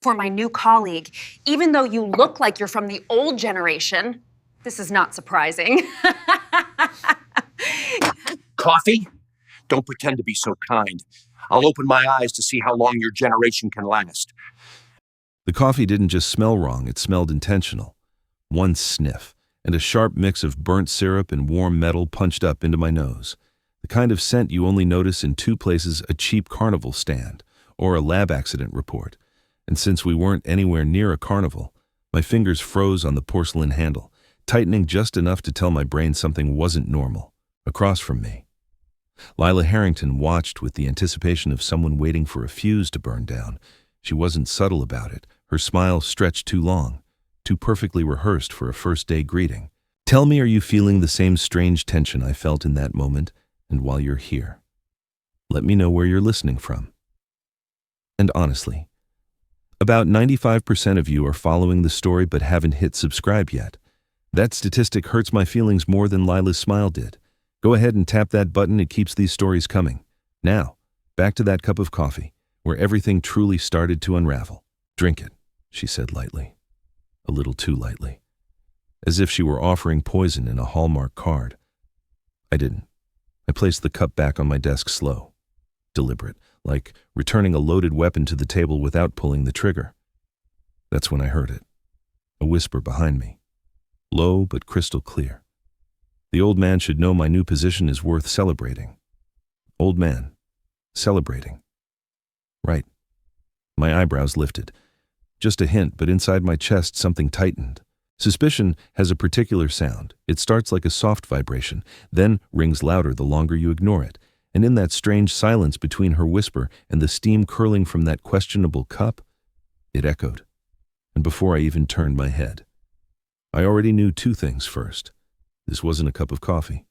For my new colleague, even though you look like you're from the old generation, this is not surprising. Coffee? Don't pretend to be so kind. I'll open my eyes to see how long your generation can last. The coffee didn't just smell wrong, it smelled intentional. One sniff, and a sharp mix of burnt syrup and warm metal punched up into my nose. The kind of scent you only notice in two places: a cheap carnival stand or a lab accident report. And since we weren't anywhere near a carnival, my fingers froze on the porcelain handle, tightening just enough to tell my brain something wasn't normal. Across from me, Lila Harrington watched with the anticipation of someone waiting for a fuse to burn down. She wasn't subtle about it. Her smile stretched too long, too perfectly rehearsed for a first-day greeting. Tell me, are you feeling the same strange tension I felt in that moment and while you're here? Let me know where you're listening from. And honestly, about 95% of you are following the story but haven't hit subscribe yet. That statistic hurts my feelings more than Lila's smile did. Go ahead and tap that button, it keeps these stories coming. Now, back to that cup of coffee, where everything truly started to unravel. Drink it, she said lightly. A little too lightly. As if she were offering poison in a Hallmark card. I didn't. I placed the cup back on my desk slow, deliberate, like returning a loaded weapon to the table without pulling the trigger. That's when I heard it. A whisper behind me. Low but crystal clear. The old man should know my new position is worth celebrating. Old man. Celebrating. Right. My eyebrows lifted. Just a hint, but inside my chest something tightened. Suspicion has a particular sound. It starts like a soft vibration, then rings louder the longer you ignore it. And in that strange silence between her whisper and the steam curling from that questionable cup, it echoed. And before I even turned my head, I already knew two things. First, this wasn't a cup of coffee.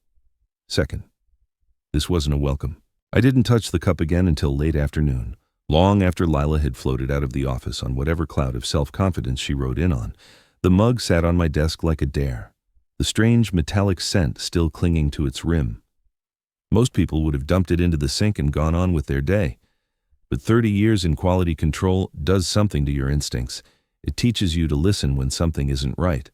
Second, this wasn't a welcome. I didn't touch the cup again until late afternoon, long after Lila had floated out of the office on whatever cloud of self-confidence she rode in on. The mug sat on my desk like a dare, the strange metallic scent still clinging to its rim. Most people would have dumped it into the sink and gone on with their day. But 30 years in quality control does something to your instincts. It teaches you to listen when something isn't right.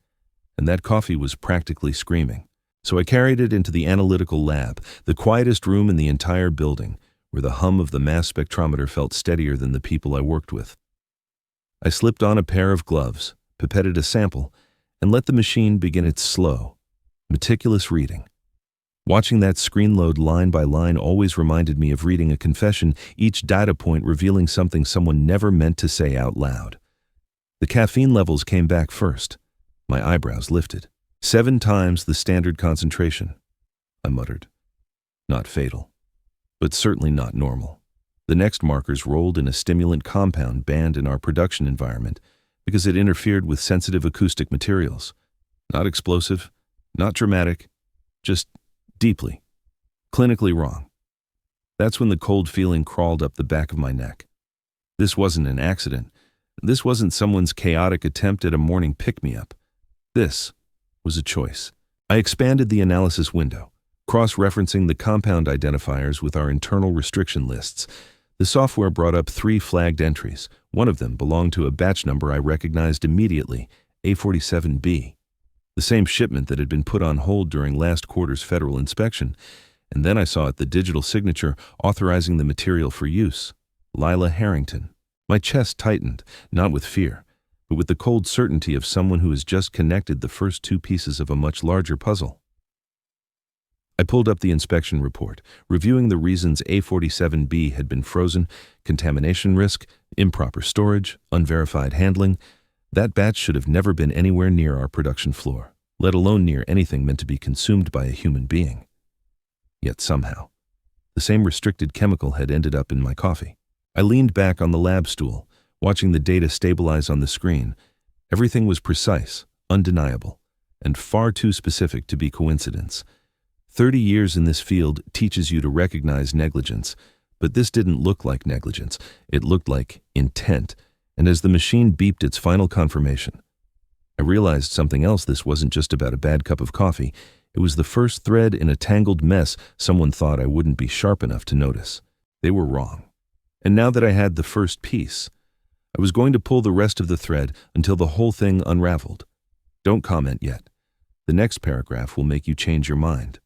And that coffee was practically screaming. So I carried it into the analytical lab, the quietest room in the entire building, where the hum of the mass spectrometer felt steadier than the people I worked with. I slipped on a pair of gloves, pipetted a sample, and let the machine begin its slow, meticulous reading. Watching that screen load line by line always reminded me of reading a confession, each data point revealing something someone never meant to say out loud. The caffeine levels came back first. My eyebrows lifted. 7 times the standard concentration, I muttered. Not fatal, but certainly not normal. The next markers rolled in a stimulant compound banned in our production environment because it interfered with sensitive acoustic materials. Not explosive, not dramatic, just deeply, clinically wrong. That's when the cold feeling crawled up the back of my neck. This wasn't an accident. This wasn't someone's chaotic attempt at a morning pick-me-up. This was a choice. I expanded the analysis window, cross-referencing the compound identifiers with our internal restriction lists. The software brought up 3 flagged entries. One of them belonged to a batch number I recognized immediately, A47B. The same shipment that had been put on hold during last quarter's federal inspection. And then I saw the digital signature authorizing the material for use. Lila Harrington. My chest tightened, not with fear, but with the cold certainty of someone who has just connected the first 2 pieces of a much larger puzzle. I pulled up the inspection report, reviewing the reasons A47B had been frozen: contamination risk, improper storage, unverified handling. That batch should have never been anywhere near our production floor, let alone near anything meant to be consumed by a human being. Yet somehow, the same restricted chemical had ended up in my coffee. I leaned back on the lab stool, watching the data stabilize on the screen. Everything was precise, undeniable, and far too specific to be coincidence. 30 years in this field teaches you to recognize negligence, but this didn't look like negligence. It looked like intent, and as the machine beeped its final confirmation, I realized something else. This wasn't just about a bad cup of coffee. It was the first thread in a tangled mess someone thought I wouldn't be sharp enough to notice. They were wrong. And now that I had the first piece, I was going to pull the rest of the thread until the whole thing unraveled. Don't comment yet. The next paragraph will make you change your mind.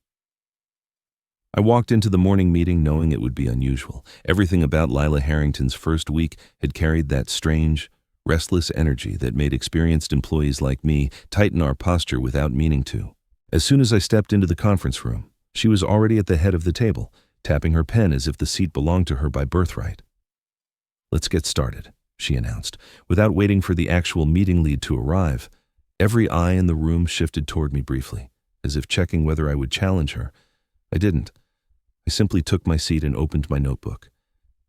I walked into the morning meeting knowing it would be unusual. Everything about Lila Harrington's first week had carried that strange, restless energy that made experienced employees like me tighten our posture without meaning to. As soon as I stepped into the conference room, she was already at the head of the table, tapping her pen as if the seat belonged to her by birthright. "Let's get started," she announced. Without waiting for the actual meeting lead to arrive, every eye in the room shifted toward me briefly, as if checking whether I would challenge her. I didn't. I simply took my seat and opened my notebook.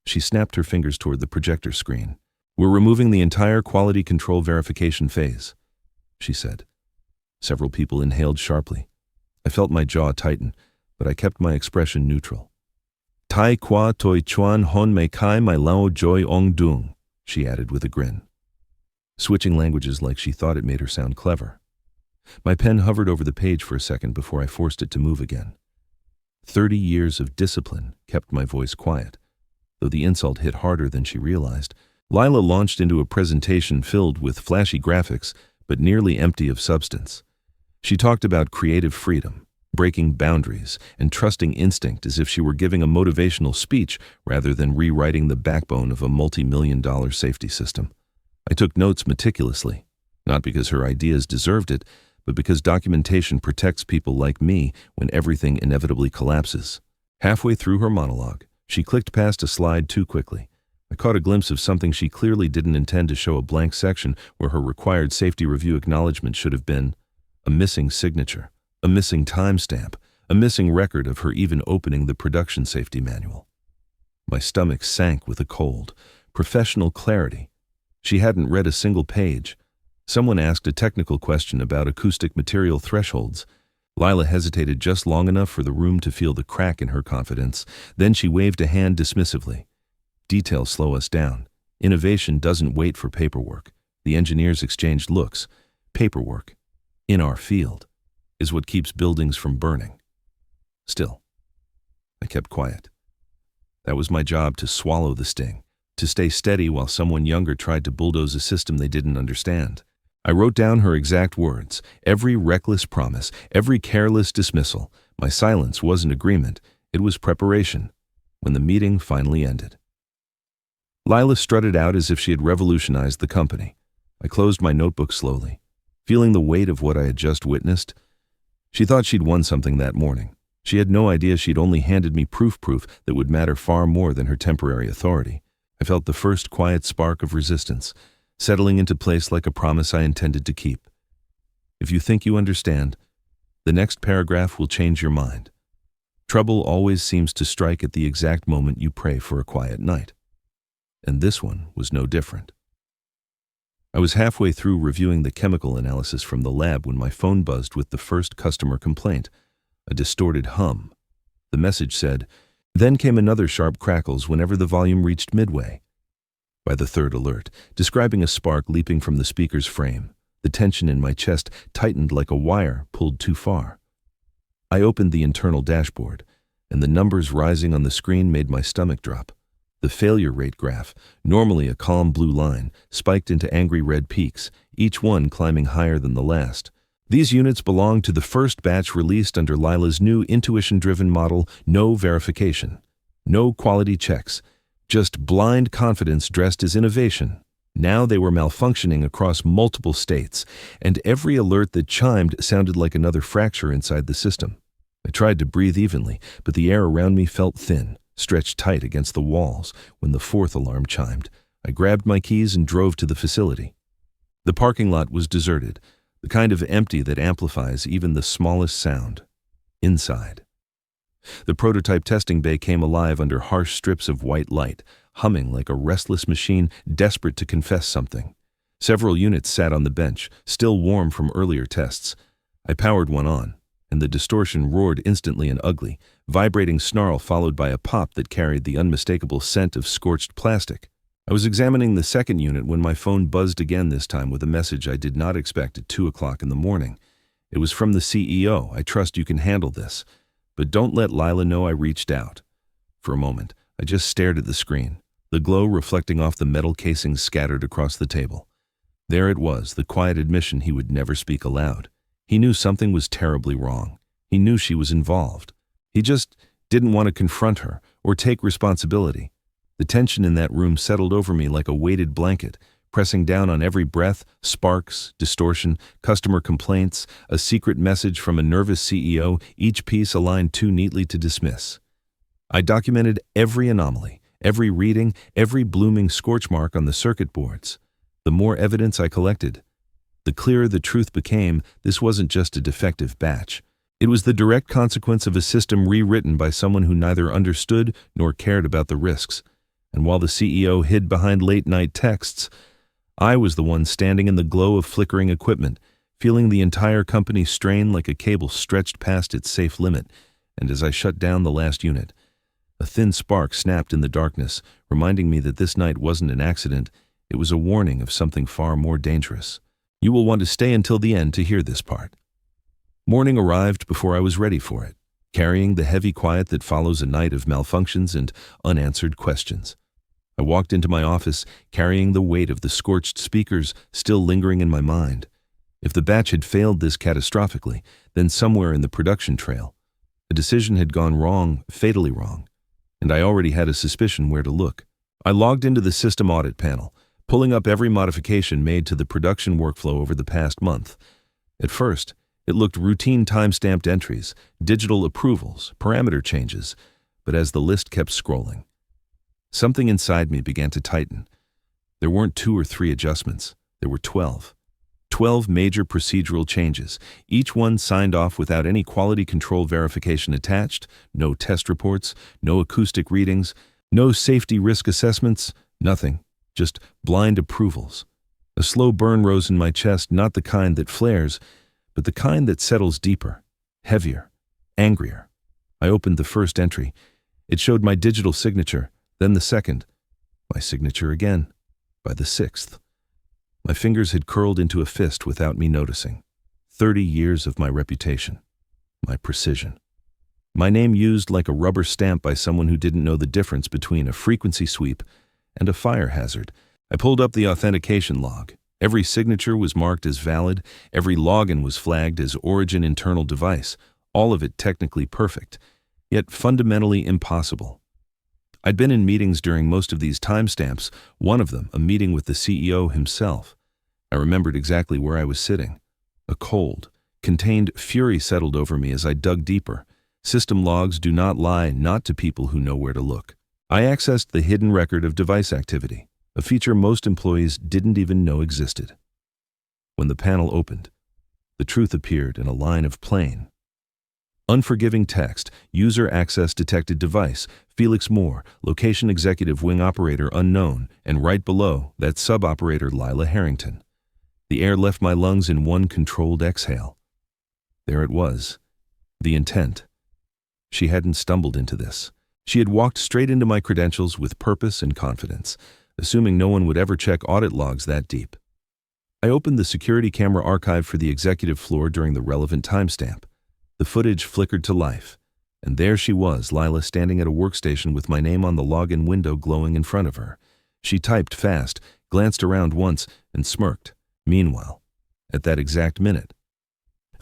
She snapped her fingers toward the projector screen. "We're removing the entire quality control verification phase," she said. Several people inhaled sharply. I felt my jaw tighten, but I kept my expression neutral. "Tai qua toi chuan hon mei kai mai lao joy ong dung," she added with a grin, switching languages like she thought it made her sound clever. My pen hovered over the page for a second before I forced it to move again. 30 years of discipline kept my voice quiet, though the insult hit harder than she realized. Lila launched into a presentation filled with flashy graphics, but nearly empty of substance. She talked about creative freedom, breaking boundaries, and trusting instinct as if she were giving a motivational speech rather than rewriting the backbone of a multi-million-dollar safety system. I took notes meticulously, not because her ideas deserved it, but because documentation protects people like me when everything inevitably collapses. Halfway through her monologue, she clicked past a slide too quickly. I caught a glimpse of something she clearly didn't intend to show, a blank section where her required safety review acknowledgement should have been. A missing signature, a missing timestamp, a missing record of her even opening the production safety manual. My stomach sank with a cold. Professional clarity. She hadn't read a single page. Someone asked a technical question about acoustic material thresholds. Lila hesitated just long enough for the room to feel the crack in her confidence. Then she waved a hand dismissively. "Details slow us down. Innovation doesn't wait for paperwork." The engineers exchanged looks. Paperwork, in our field, is what keeps buildings from burning. Still, I kept quiet. That was my job, to swallow the sting, to stay steady while someone younger tried to bulldoze a system they didn't understand. I wrote down her exact words, every reckless promise, every careless dismissal. My silence wasn't agreement, it was preparation. When the meeting finally ended, Lila strutted out as if she had revolutionized the company. I closed my notebook slowly, feeling the weight of what I had just witnessed. She thought she'd won something that morning. She had no idea she'd only handed me proof that would matter far more than her temporary authority. I felt the first quiet spark of resistance, settling into place like a promise I intended to keep. If you think you understand, the next paragraph will change your mind. Trouble always seems to strike at the exact moment you pray for a quiet night. And this one was no different. I was halfway through reviewing the chemical analysis from the lab when my phone buzzed with the first customer complaint, a distorted hum. The message said, then came another sharp crackles whenever the volume reached midway. By the third alert, describing a spark leaping from the speaker's frame, the tension in my chest tightened like a wire pulled too far. I opened the internal dashboard, and the numbers rising on the screen made my stomach drop. The failure rate graph, normally a calm blue line, spiked into angry red peaks, each one climbing higher than the last. These units belonged to the first batch released under Lila's new intuition-driven model, no verification, no quality checks, just blind confidence dressed as innovation. Now they were malfunctioning across multiple states, and every alert that chimed sounded like another fracture inside the system. I tried to breathe evenly, but the air around me felt thin, stretched tight against the walls. When the fourth alarm chimed, I grabbed my keys and drove to the facility. The parking lot was deserted, the kind of empty that amplifies even the smallest sound. Inside, the prototype testing bay came alive under harsh strips of white light, humming like a restless machine desperate to confess something. Several units sat on the bench, still warm from earlier tests. I powered one on, and the distortion roared instantly and ugly, vibrating snarl followed by a pop that carried the unmistakable scent of scorched plastic. I was examining the second unit when my phone buzzed again, this time with a message I did not expect at 2 o'clock in the morning. It was from the CEO. I trust you can handle this, but don't let Lila know I reached out. For a moment, I just stared at the screen, the glow reflecting off the metal casings scattered across the table. There it was, the quiet admission he would never speak aloud. He knew something was terribly wrong. He knew she was involved. He just didn't want to confront her or take responsibility. The tension in that room settled over me like a weighted blanket, pressing down on every breath, sparks, distortion, customer complaints, a secret message from a nervous CEO, each piece aligned too neatly to dismiss. I documented every anomaly, every reading, every blooming scorch mark on the circuit boards. The more evidence I collected, the clearer the truth became. This wasn't just a defective batch. It was the direct consequence of a system rewritten by someone who neither understood nor cared about the risks. And while the CEO hid behind late-night texts, I was the one standing in the glow of flickering equipment, feeling the entire company strain like a cable stretched past its safe limit. And as I shut down the last unit, a thin spark snapped in the darkness, reminding me that this night wasn't an accident. It was a warning of something far more dangerous. You will want to stay until the end to hear this part. Morning arrived before I was ready for it, carrying the heavy quiet that follows a night of malfunctions and unanswered questions. I walked into my office, carrying the weight of the scorched speakers still lingering in my mind. If the batch had failed this catastrophically, then somewhere in the production trail, a decision had gone wrong, fatally wrong, and I already had a suspicion where to look. I logged into the system audit panel, pulling up every modification made to the production workflow over the past month. At first, it looked routine time-stamped entries, digital approvals, parameter changes, but as the list kept scrolling, something inside me began to tighten. There weren't 2 or 3 adjustments. There were 12. 12 major procedural changes, each one signed off without any quality control verification attached, no test reports, no acoustic readings, no safety risk assessments, nothing, just blind approvals. A slow burn rose in my chest, not the kind that flares, but the kind that settles deeper, heavier, angrier. I opened the first entry. It showed my digital signature, then the second, my signature again, by the 6th. My fingers had curled into a fist without me noticing. 30 years of my reputation, my precision. My name used like a rubber stamp by someone who didn't know the difference between a frequency sweep and a fire hazard. I pulled up the authentication log. Every signature was marked as valid, every login was flagged as origin internal device, all of it technically perfect, yet fundamentally impossible. I'd been in meetings during most of these timestamps, one of them a meeting with the CEO himself. I remembered exactly where I was sitting. A cold, contained fury settled over me as I dug deeper. System logs do not lie, not to people who know where to look. I accessed the hidden record of device activity, a feature most employees didn't even know existed. When the panel opened, the truth appeared in a line of plain, unforgiving text: user access detected device, Felix Moore, location executive wing operator unknown, and right below, that sub-operator Lila Harrington. The air left my lungs in one controlled exhale. There it was, the intent. She hadn't stumbled into this. She had walked straight into my credentials with purpose and confidence, assuming no one would ever check audit logs that deep. I opened the security camera archive for the executive floor during the relevant timestamp. The footage flickered to life, and there she was, Lila, standing at a workstation with my name on the login window glowing in front of her. She typed fast, glanced around once, and smirked. Meanwhile, at that exact minute,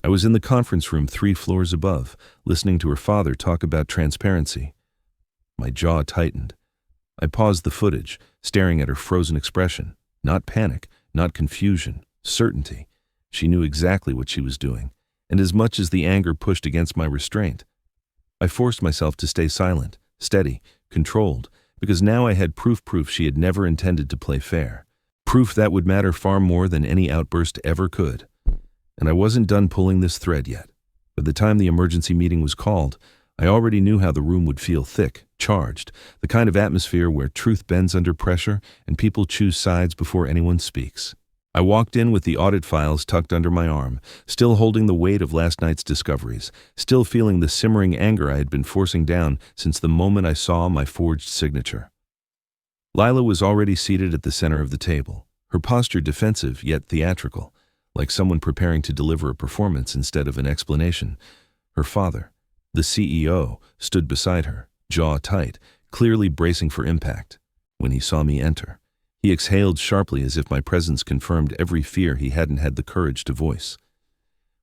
I was in the conference room 3 floors above, listening to her father talk about transparency. My jaw tightened. I paused the footage, staring at her frozen expression. Not panic, not confusion, certainty. She knew exactly what she was doing, and as much as the anger pushed against my restraint, I forced myself to stay silent, steady, controlled, because now I had proof she had never intended to play fair. Proof that would matter far more than any outburst ever could. And I wasn't done pulling this thread yet. By the time the emergency meeting was called, I already knew how the room would feel: thick, charged, the kind of atmosphere where truth bends under pressure and people choose sides before anyone speaks. I walked in with the audit files tucked under my arm, still holding the weight of last night's discoveries, still feeling the simmering anger I had been forcing down since the moment I saw my forged signature. Lila was already seated at the center of the table, her posture defensive yet theatrical, like someone preparing to deliver a performance instead of an explanation. Her father, the CEO, stood beside her, jaw tight, clearly bracing for impact. when he saw me enter. He exhaled sharply as if my presence confirmed every fear he hadn't had the courage to voice.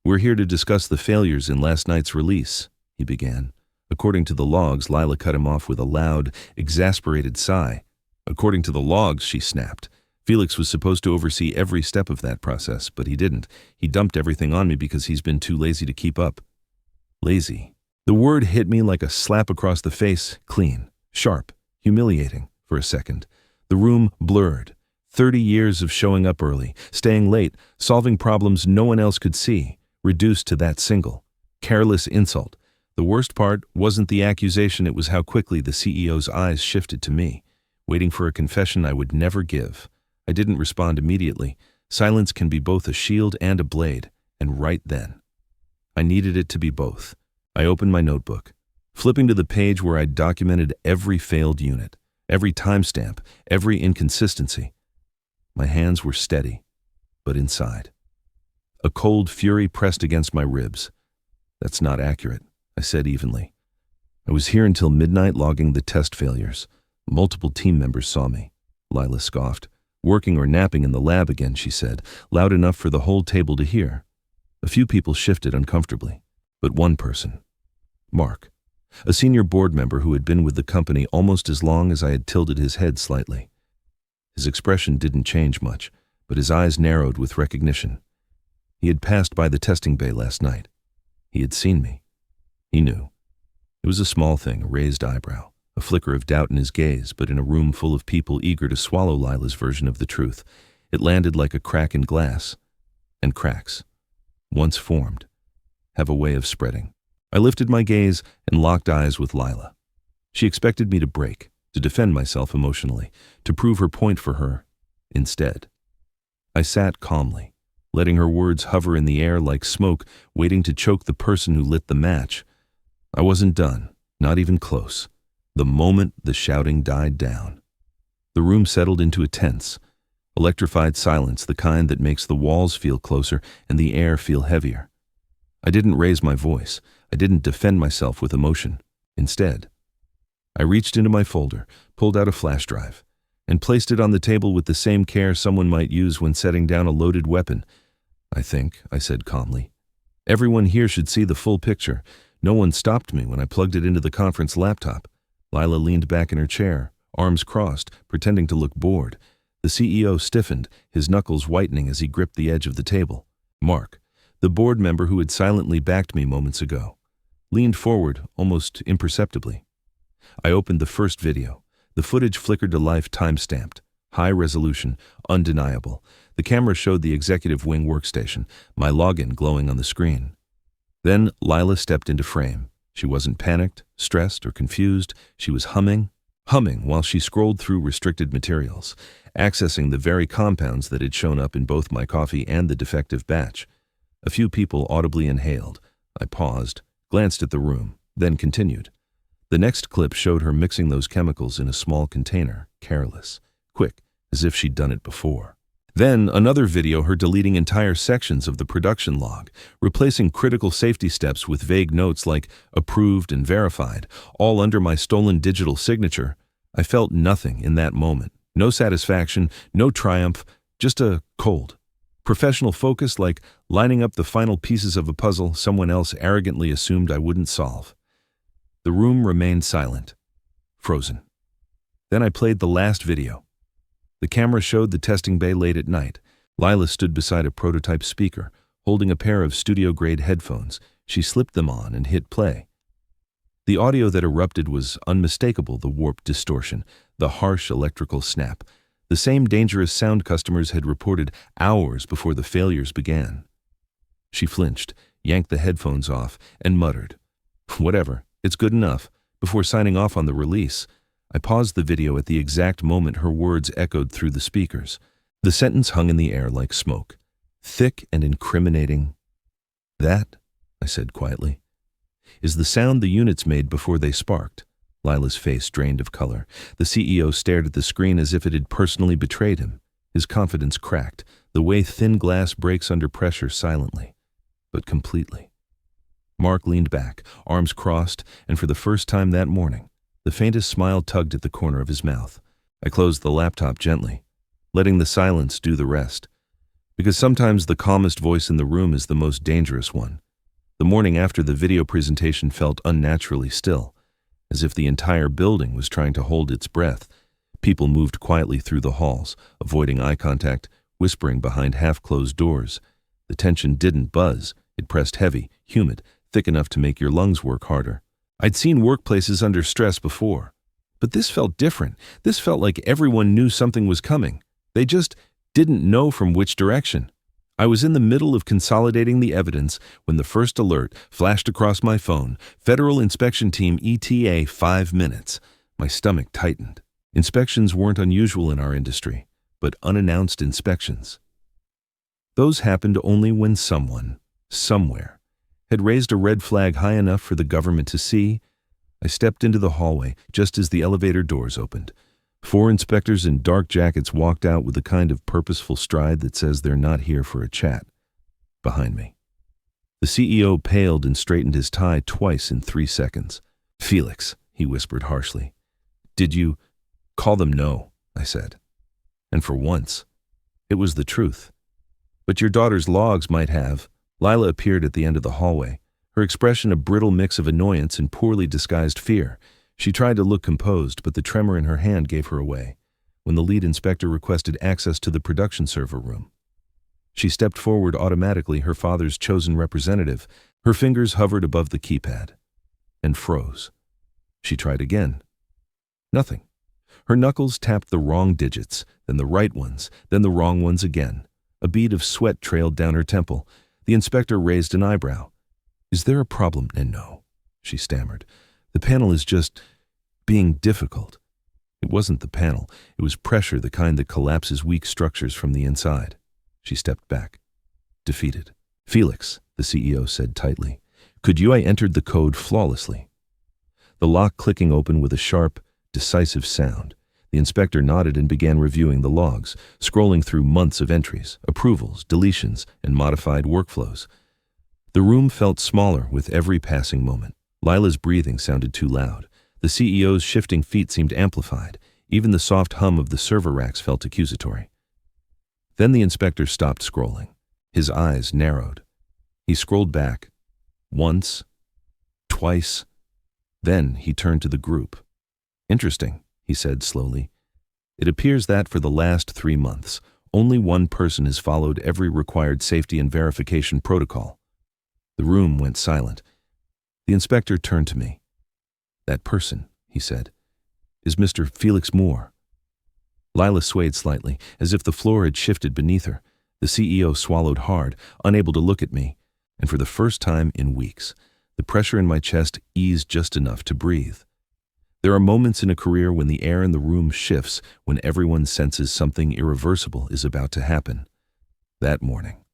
"We're here to discuss the failures in last night's release," he began. According to the logs, Lila cut him off with a loud, exasperated sigh. "According to the logs," she snapped. "Felix was supposed to oversee every step of that process, but he didn't. He dumped everything on me because he's been too lazy to keep up." Lazy. The word hit me like a slap across the face, clean, sharp, humiliating, for a second. The room blurred. 30 years of showing up early, staying late, solving problems no one else could see, reduced to that single, careless insult. The worst part wasn't the accusation, it was how quickly the CEO's eyes shifted to me, waiting for a confession I would never give. I didn't respond immediately. Silence can be both a shield and a blade, and right then, I needed it to be both. I opened my notebook, flipping to the page where I'd documented every failed unit, every timestamp, every inconsistency. My hands were steady, but inside. A cold fury pressed against my ribs. "That's not accurate," I said evenly. "I was here until midnight logging the test failures. Multiple team members saw me." Lila scoffed. "Working or napping in the lab again," she said, loud enough for the whole table to hear. A few people shifted uncomfortably, but one person, Mark, a senior board member who had been with the company almost as long as I had tilted his head slightly. His expression didn't change much, but his eyes narrowed with recognition. He had passed by the testing bay last night. He had seen me. He knew. It was a small thing, a raised eyebrow, a flicker of doubt in his gaze, but in a room full of people eager to swallow Lila's version of the truth, it landed like a crack in glass. And cracks, once formed, have a way of spreading. I lifted my gaze and locked eyes with Lila. She expected me to break, to defend myself emotionally, to prove her point for her. Instead, I sat calmly, letting her words hover in the air like smoke, waiting to choke the person who lit the match. I wasn't done, not even close. The moment the shouting died down, the room settled into a tense, electrified silence, the kind that makes the walls feel closer and the air feel heavier. I didn't raise my voice. I didn't defend myself with emotion. Instead, I reached into my folder, pulled out a flash drive, and placed it on the table with the same care someone might use when setting down a loaded weapon. "I think," I said calmly, "everyone here should see the full picture. No one stopped me when I plugged it into the conference laptop." Lila leaned back in her chair, arms crossed, pretending to look bored. The CEO stiffened, his knuckles whitening as he gripped the edge of the table. Mark, the board member who had silently backed me moments ago, leaned forward almost imperceptibly. I opened the first video. The footage flickered to life, time-stamped, high resolution, undeniable. The camera showed the executive wing workstation, my login glowing on the screen. Then Lila stepped into frame. She wasn't panicked, stressed, or confused. She was humming while she scrolled through restricted materials, accessing the very compounds that had shown up in both my coffee and the defective batch. A few people audibly inhaled. I paused, glanced at the room, then continued. The next clip showed her mixing those chemicals in a small container, careless, quick, as if she'd done it before. Then another video, her deleting entire sections of the production log, replacing critical safety steps with vague notes like approved and verified, all under my stolen digital signature. I felt nothing in that moment. No satisfaction, no triumph, just a cold, professional focus, like lining up the final pieces of a puzzle someone else arrogantly assumed I wouldn't solve. The room remained silent, frozen. Then I played the last video. The camera showed the testing bay late at night. Lila stood beside a prototype speaker, holding a pair of studio-grade headphones. She slipped them on and hit play. The audio that erupted was unmistakable, the warped distortion, the harsh electrical snap, the same dangerous sound customers had reported hours before the failures began. She flinched, yanked the headphones off, and muttered, "Whatever, it's good enough," before signing off on the release. I paused the video at the exact moment her words echoed through the speakers. The sentence hung in the air like smoke, thick and incriminating. "That," I said quietly, "is the sound the units made before they sparked." Lila's face drained of color. The CEO stared at the screen as if it had personally betrayed him. His confidence cracked, the way thin glass breaks under pressure, silently, but completely. Mark leaned back, arms crossed, and for the first time that morning, the faintest smile tugged at the corner of his mouth. I closed the laptop gently, letting the silence do the rest. Because sometimes the calmest voice in the room is the most dangerous one. The morning after the video presentation felt unnaturally still, as if the entire building was trying to hold its breath. People moved quietly through the halls, avoiding eye contact, whispering behind half-closed doors. The tension didn't buzz. It pressed heavy, humid, thick enough to make your lungs work harder. I'd seen workplaces under stress before, but this felt different. This felt like everyone knew something was coming. They just didn't know from which direction. I was in the middle of consolidating the evidence when the first alert flashed across my phone. Federal Inspection Team ETA 5 minutes. My stomach tightened. Inspections weren't unusual in our industry, but unannounced inspections. Those happened only when someone, somewhere, had raised a red flag high enough for the government to see. I stepped into the hallway just as the elevator doors opened. 4 inspectors in dark jackets walked out with the kind of purposeful stride that says they're not here for a chat. Behind me, the CEO paled and straightened his tie twice in 3 seconds. "Felix," he whispered harshly. "Did you call them?" "No," I said. And for once, it was the truth. "But your daughter's logs might have." Lila appeared at the end of the hallway, her expression a brittle mix of annoyance and poorly disguised fear. She tried to look composed, but the tremor in her hand gave her away when the lead inspector requested access to the production server room. She stepped forward automatically, her father's chosen representative. Her fingers hovered above the keypad and froze. She tried again. Nothing. Her knuckles tapped the wrong digits, then the right ones, then the wrong ones again. A bead of sweat trailed down her temple. The inspector raised an eyebrow. "Is there a problem?" "No," she stammered. "The panel is just being difficult." It wasn't the panel. It was pressure, the kind that collapses weak structures from the inside. She stepped back, defeated. "Felix," the CEO said tightly, "could you?" I entered the code flawlessly, the lock clicking open with a sharp, decisive sound. The inspector nodded and began reviewing the logs, scrolling through months of entries, approvals, deletions, and modified workflows. The room felt smaller with every passing moment. Lila's breathing sounded too loud. The CEO's shifting feet seemed amplified. Even the soft hum of the server racks felt accusatory. Then the inspector stopped scrolling. His eyes narrowed. He scrolled back. Once. Twice. Then he turned to the group. "Interesting," he said slowly. "It appears that for the last 3 months, only one person has followed every required safety and verification protocol." The room went silent. The inspector turned to me. "That person," he said, "is Mr. Felix Moore." Lila swayed slightly, as if the floor had shifted beneath her. The CEO swallowed hard, unable to look at me, and for the first time in weeks, the pressure in my chest eased just enough to breathe. There are moments in a career when the air in the room shifts, when everyone senses something irreversible is about to happen. That morning,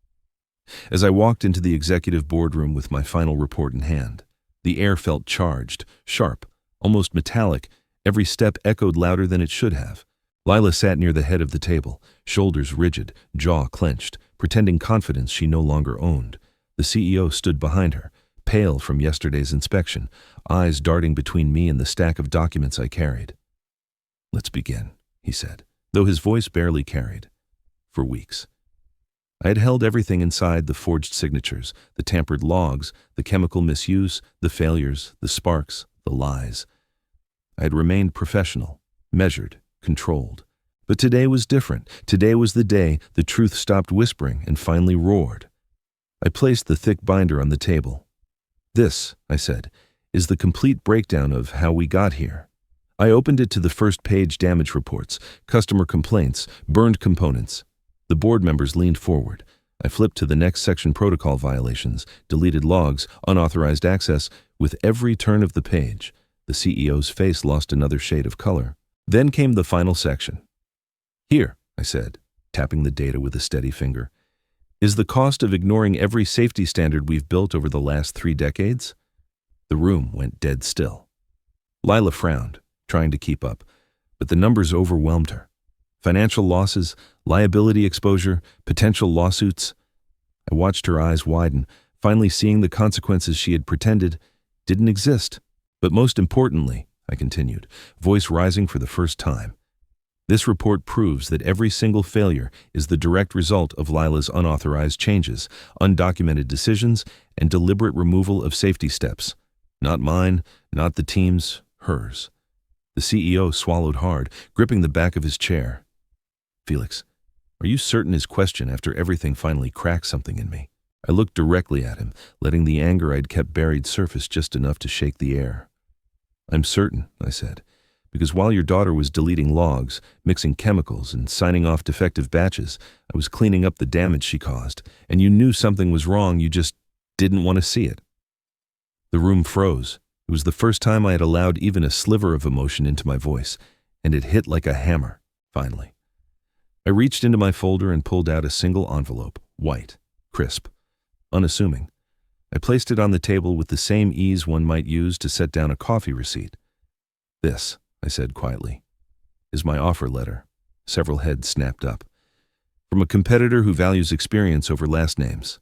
as I walked into the executive boardroom with my final report in hand, the air felt charged, sharp, almost metallic. Every step echoed louder than it should have. Lila sat near the head of the table, shoulders rigid, jaw clenched, pretending confidence she no longer owned. The CEO stood behind her, pale from yesterday's inspection, eyes darting between me and the stack of documents I carried. "Let's begin," he said, though his voice barely carried. For weeks, I had held everything inside: the forged signatures, the tampered logs, the chemical misuse, the failures, the sparks, the lies. I had remained professional, measured, controlled. But today was different. Today was the day the truth stopped whispering and finally roared. I placed the thick binder on the table. "This," I said, "is the complete breakdown of how we got here." I opened it to the first page: damage reports, customer complaints, burned components. The board members leaned forward. I flipped to the next section: protocol violations, deleted logs, unauthorized access. With every turn of the page, the CEO's face lost another shade of color. Then came the final section. "Here," I said, tapping the data with a steady finger, "is the cost of ignoring every safety standard we've built over the last 3 decades. The room went dead still. Lila frowned, trying to keep up, but the numbers overwhelmed her. Financial losses, liability exposure, potential lawsuits. I watched her eyes widen, finally seeing the consequences she had pretended didn't exist. But most importantly, I continued, voice rising for the first time, This report proves that every single failure is the direct result of Lila's unauthorized changes, undocumented decisions, and deliberate removal of safety steps. Not mine, not the team's, hers. The CEO swallowed hard, gripping the back of his chair. Felix, are you certain his question after everything finally cracked something in me? I looked directly at him, letting the anger I'd kept buried surface just enough to shake the air. I'm certain, I said, because while your daughter was deleting logs, mixing chemicals, and signing off defective batches, I was cleaning up the damage she caused, and you knew something was wrong, you just didn't want to see it. The room froze. It was the first time I had allowed even a sliver of emotion into my voice, and it hit like a hammer, finally. I reached into my folder and pulled out a single envelope, white, crisp, unassuming. I placed it on the table with the same ease one might use to set down a coffee receipt. This, I said quietly, is my offer letter. Several heads snapped up. From a competitor who values experience over last names.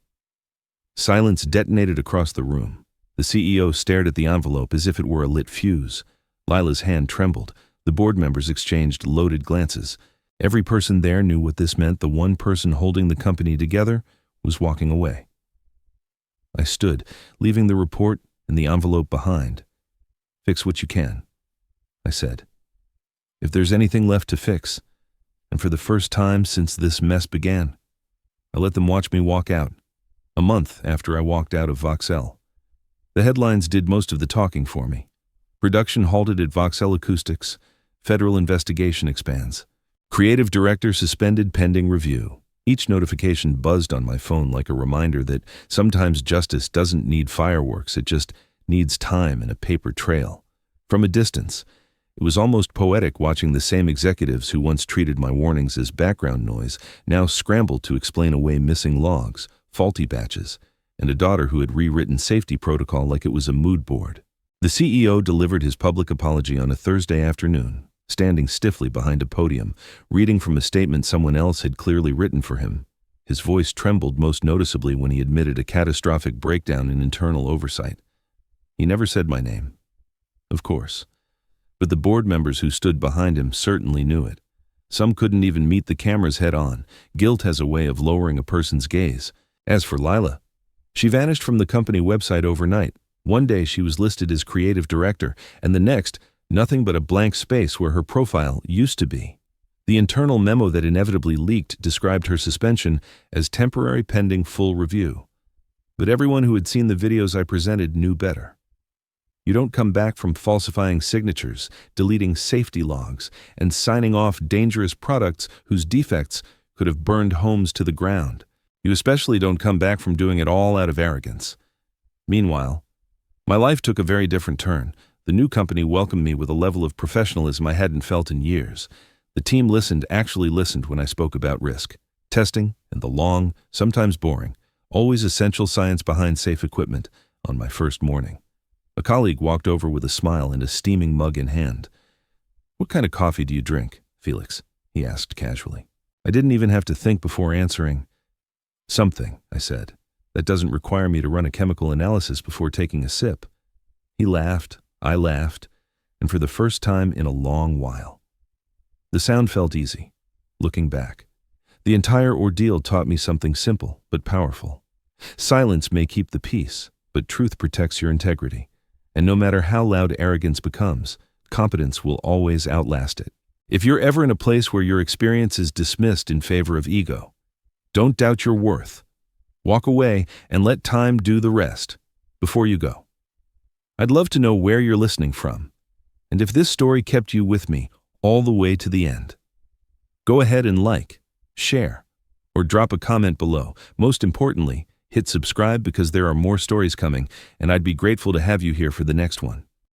Silence detonated across the room. The CEO stared at the envelope as if it were a lit fuse. Lila's hand trembled. The board members exchanged loaded glances. Every person there knew what this meant. The one person holding the company together was walking away. I stood, leaving the report and the envelope behind. Fix what you can, I said. If there's anything left to fix, and for the first time since this mess began, I let them watch me walk out, a month after I walked out of Voxel. The headlines did most of the talking for me. Production halted at Voxel Acoustics. Federal investigation expands. Creative director suspended pending review. Each notification buzzed on my phone like a reminder that sometimes justice doesn't need fireworks, it just needs time and a paper trail. From a distance, it was almost poetic watching the same executives who once treated my warnings as background noise now scrambled to explain away missing logs, faulty batches, and a daughter who had rewritten safety protocol like it was a mood board. The CEO delivered his public apology on a Thursday afternoon, standing stiffly behind a podium, reading from a statement someone else had clearly written for him. His voice trembled most noticeably when he admitted a catastrophic breakdown in internal oversight. He never said my name, of course, but the board members who stood behind him certainly knew it. Some couldn't even meet the cameras head on. Guilt has a way of lowering a person's gaze. As for Lila, she vanished from the company website overnight. One day she was listed as creative director, and the next, nothing but a blank space where her profile used to be. The internal memo that inevitably leaked described her suspension as temporary pending full review. But everyone who had seen the videos I presented knew better. You don't come back from falsifying signatures, deleting safety logs, and signing off dangerous products whose defects could have burned homes to the ground. You especially don't come back from doing it all out of arrogance. Meanwhile, my life took a very different turn. The new company welcomed me with a level of professionalism I hadn't felt in years. The team actually listened when I spoke about risk, testing, and the long, sometimes boring, always essential science behind safe equipment on my first morning. A colleague walked over with a smile and a steaming mug in hand. "What kind of coffee do you drink, Felix?" he asked casually. I didn't even have to think before answering. "Something," I said, "that doesn't require me to run a chemical analysis before taking a sip." He laughed, I laughed, and for the first time in a long while. The sound felt easy, looking back. The entire ordeal taught me something simple but powerful. Silence may keep the peace, but truth protects your integrity. And no matter how loud arrogance becomes, competence will always outlast it. If you're ever in a place where your experience is dismissed in favor of ego, don't doubt your worth. Walk away and let time do the rest before you go. I'd love to know where you're listening from, and if this story kept you with me all the way to the end. Go ahead and like, share, or drop a comment below. Most importantly, hit subscribe because there are more stories coming, and I'd be grateful to have you here for the next one.